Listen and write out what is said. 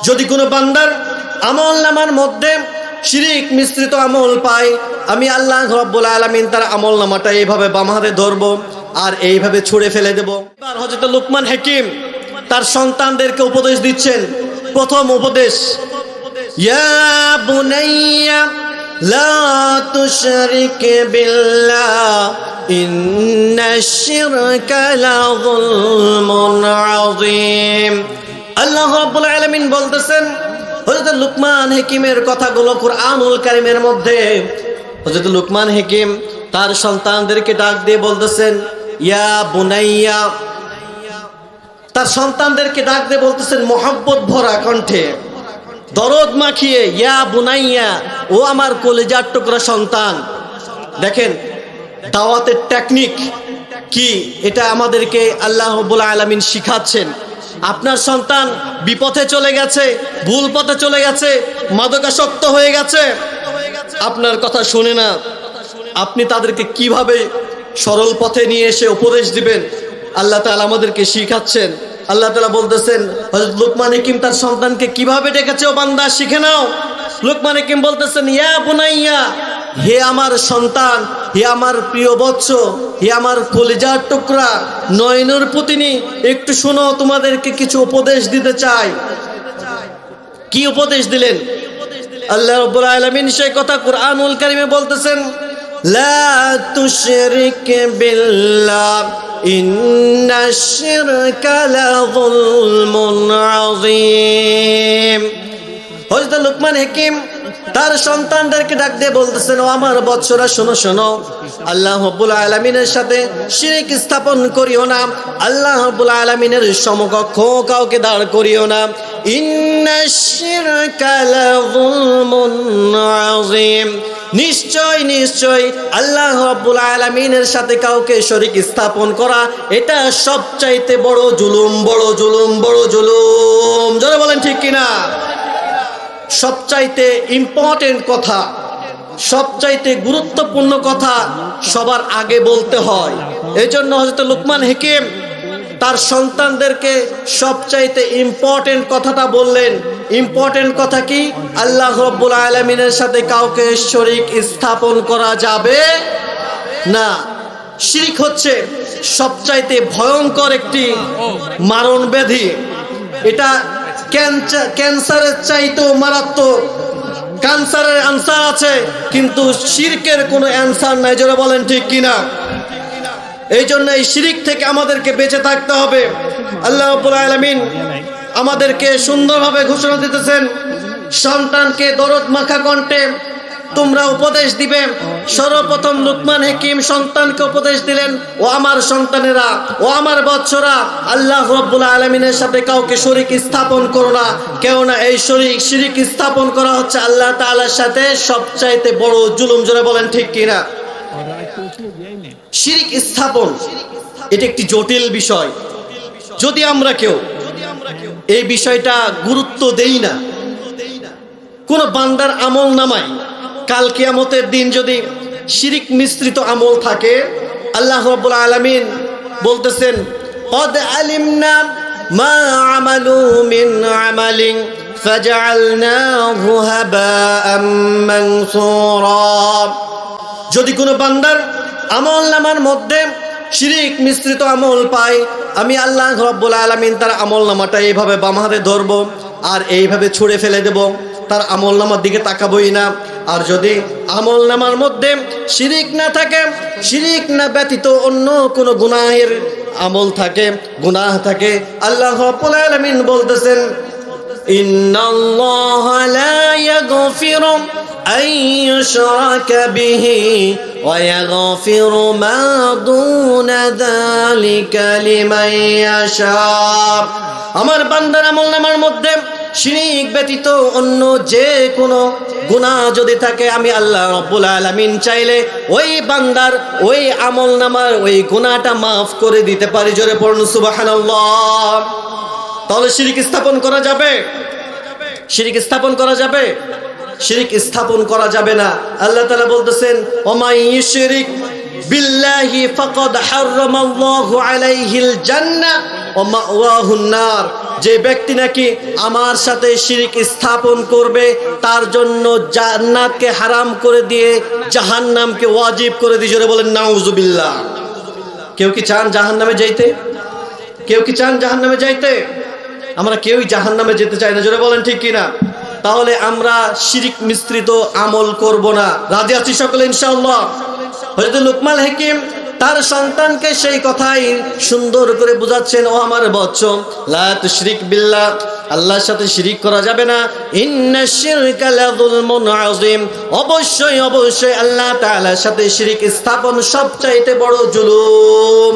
যদি কোনো বান্দার আমল নামার মধ্যে শিরিক মিশ্রিত আমল পায়, আমি আল্লাহ রাব্বুল আলামিন তার আমল নামাটা এইভাবে বাম হাতে ধরবো আর এইভাবে ছুঁড়ে ফেলে দেব। এবার হযরত লুকমান হাকিম তার সন্তানদেরকে উপদেশ দিচ্ছেন। প্রথম উপদেশ, ইয়া বুনাইয়া লা তুশরিক বিল্লাহ ইন্নাশ শিরকা লাযুলমুন আযীম। আল্লাহ রাব্বুল আলামিন বলতেছেন হযরত লুকমান হাকিমের কথাগুলো কুরআনুল কারীমের মধ্যে। হযরত লুকমান হাকিম তার সন্তানদেরকে ডাক দিয়ে বলতেছেন ইয়া বুনাইয়া, তার সন্তানদেরকে ডাক দিয়ে বলতেছেন মোহাব্বত ভরা কণ্ঠে, দরদ মাখিয়ে, ইয়া বুনাইয়া, ও আমার কলিজার টুকরা সন্তান। দেখেন দাওয়াতের টেকনিক কি, এটা আমাদেরকে আল্লাহ রাব্বুল আলামিন শিখাচ্ছেন। আপনার সন্তান বিপথে চলে গেছে, ভুল পথে চলে গেছে, মাদকাসক্ত হয়ে গেছে, আপনার কথা শুনে না, আপনি তাদেরকে কিভাবে সরল পথে নিয়ে এসে উপদেশ দিবেন, আল্লাহ তাআলা আমাদেরকে শিখাচ্ছেন। আল্লাহ তাআলা বলতেছেন হযরত লুকমান হাকিম তার সন্তানকে কিভাবে ডেকেছে, ও বান্দা শিখে নাও। লুকমান হাকিম বলতেছেন ইয়া বুনাইয়া, হে আমার সন্তান, হে আমার প্রিয় বৎস, হে আমার কলিজার টুকরা, নয়নের পুতিনি, একটু শোনো, তোমাদেরকে কিছু উপদেশ দিতে চাই। কি উপদেশ দিলেন? আল্লাহ রাব্বুল আলামিন সেই কথা কুরআনুল কারীমে বলতেছেন, লা তুশরিক বিল্লাহ ইন্নাশ শিরকা লাযুলমুন আযীম। হযরত লুকমান হাকিম তার সন্তানদেরকে ডাক দিয়ে বলতেছেন, ও আমার বৎসরা শোনো শোনো, আল্লাহ রাব্বুল আলামিনের সাথে শিরক স্থাপন করিও না, আল্লাহ রাব্বুল আলামিনের সমকক্ষ কাউকে দাঁড় করিও না। ইন্নাশ শিরকা লাযুলমুন আযীম, নিশ্চয় নিশ্চয় আল্লাহ রাব্বুল আলামিনের সাথে কাউকে শরীক স্থাপন করা এটা সবচাইতে বড় জুলুম, বড় জুলুম, বড় জুলুম। যারা বলেন ঠিক কিনা? সবচাইতে ইম্পর্টেন্ট কথা, সবচাইতে গুরুত্বপূর্ণ কথা সবার আগে বলতে হয়। এই জন্য হযরত লুকমান হাকিম তার সন্তানদেরকে সবচাইতে ইম্পর্টেন্ট কথাটা বললেন। ইম্পর্টেন্ট কথা কি? আল্লাহ রাব্বুল আলামিনের সাথে কাউকে শরীক স্থাপন করা যাবে না। শিরক হচ্ছে সবচাইতে ভয়ঙ্কর একটি মারণ ব্যাধি। এটা ক্যান্সারের চাইতেও মারাত্মক। ক্যান্সারের আনসার আছে, কিন্তু শিরকের কোনো অ্যান্সার নাই। যারা বলেন ঠিক কিনা? এই জন্য এই শিরক থেকে আমাদেরকে বেঁচে থাকতে হবে। আল্লাহ রাব্বুল আলামিন আমাদেরকে সুন্দরভাবে ঘোষণা দিতেছেন, সন্তানকে দরদ মাখা কণ্ঠে তোমরা উপদেশ দিবে। সর্বপ্রথম লুকমান হাকিম সন্তানকে উপদেশ দিলেন, ও আমার সন্তানেরা, ও আমার বৎসরা, আল্লাহ রাব্বুল আলামিনের সাথে কাউকে শরীক স্থাপন করো না। কেননা এই শিরক স্থাপন করা হচ্ছে আল্লাহ তাআলার সাথে সবচাইতে বড় জুলুম। যারা বলেন ঠিক কিনা? শিরক স্থাপন এটা একটি জটিল বিষয়। যদি আমরা কেউ এই বিষয়টা গুরুত্ব দেই না, কোন বান্দার আমল নামায় কাল কিয়ামতের দিন যদি শিরক মিশ্রিত আমল থাকে, আল্লাহ রাব্বুল আলামিন বলতেছেন, ক্বাদ আলিমনা মা আমালু মিন আমালিন ফাজআলনাহু হাবাআম মানসুরা। যদি কোনো বান্দার আমল নামার মধ্যে শিরক মিশ্রিত আমল পায়, আমি আল্লাহ রাব্বুল আলামিন তার আমল নামাটা এইভাবে বাম হাতে ধরবো আর এইভাবে ছুঁড়ে ফেলে দেব, তার আমল নামার দিকে তাকাবই না। আর যদি আমল নামার মধ্যে শিরক না থাকে, শিরক না ব্যতীত অন্য কোনো গুনাহের আমল থাকে, গুনাহ থাকে, আল্লাহ রাব্বুল আলামিন বলতেছেন, ইন্নাল্লাহা লা ইয়াগফিরু আন ইউশরাকা বিহি ওয়া ইয়াগফিরু মা দুনা যালিকা লিমান ইয়াশা। আমার বান্দার আমল নামার মধ্যে শিরক ব্যতীত অন্য যে কোনো গুনাহ যদি থাকে, আমি আল্লাহ রাব্বুল আলামিন চাইলে ওই বান্দার ওই আমল নামার ওই গুনাহটা মাফ করে দিতে পারি। জোরে পড়ুন সুবহানাল্লাহ। তাহলে শিরক স্থাপন করা যাবে? শিরক স্থাপন করা যাবে? শিরক স্থাপন করা যাবে না। আল্লাহ তাআলা বলতেছেন, ওমাই ইউশরিক বিল্লাহি ফাকাদ হারামাল্লাহু আলাইহিল জান্নাহ ওয়া মাওয়াহুন নার। যে ব্যক্তি নাকি আমার সাথে শিরিক স্থাপন করবে তার জন্য জান্নাতকে হারাম করে দিয়ে জাহান্নামকে ওয়াজিব করে দিয়ে, জোরে বলেন নাউজুবিল্লাহ। কেউ কি চান জাহান্নামে যাইতে? কেউ কি চান জাহান্নামে যাইতে? আমরা কেউই জাহান্নামে যেতে চাই না, জোরে বলেন ঠিক কিনা? তাহলে আমরা শিরিক মিশ্রিত আমল করব না। রাজি আছি সকলে ইনশাআল্লাহ? হযরত লুকমান হাকিম তার সন্তানকে সেই কথাই সুন্দর করে বুঝাচ্ছেন, ও আমার বৎস, লা তুশরিক বিল্লাহ, আল্লাহর সাথে শিরিক করা যাবে না। ইন্নাশ শিরকা লাযুলমুন আযীম, অবশ্যই অবশ্যই আল্লাহ তাআলার সাথে শিরিক স্থাপন সবচাইতে বড় জুলুম।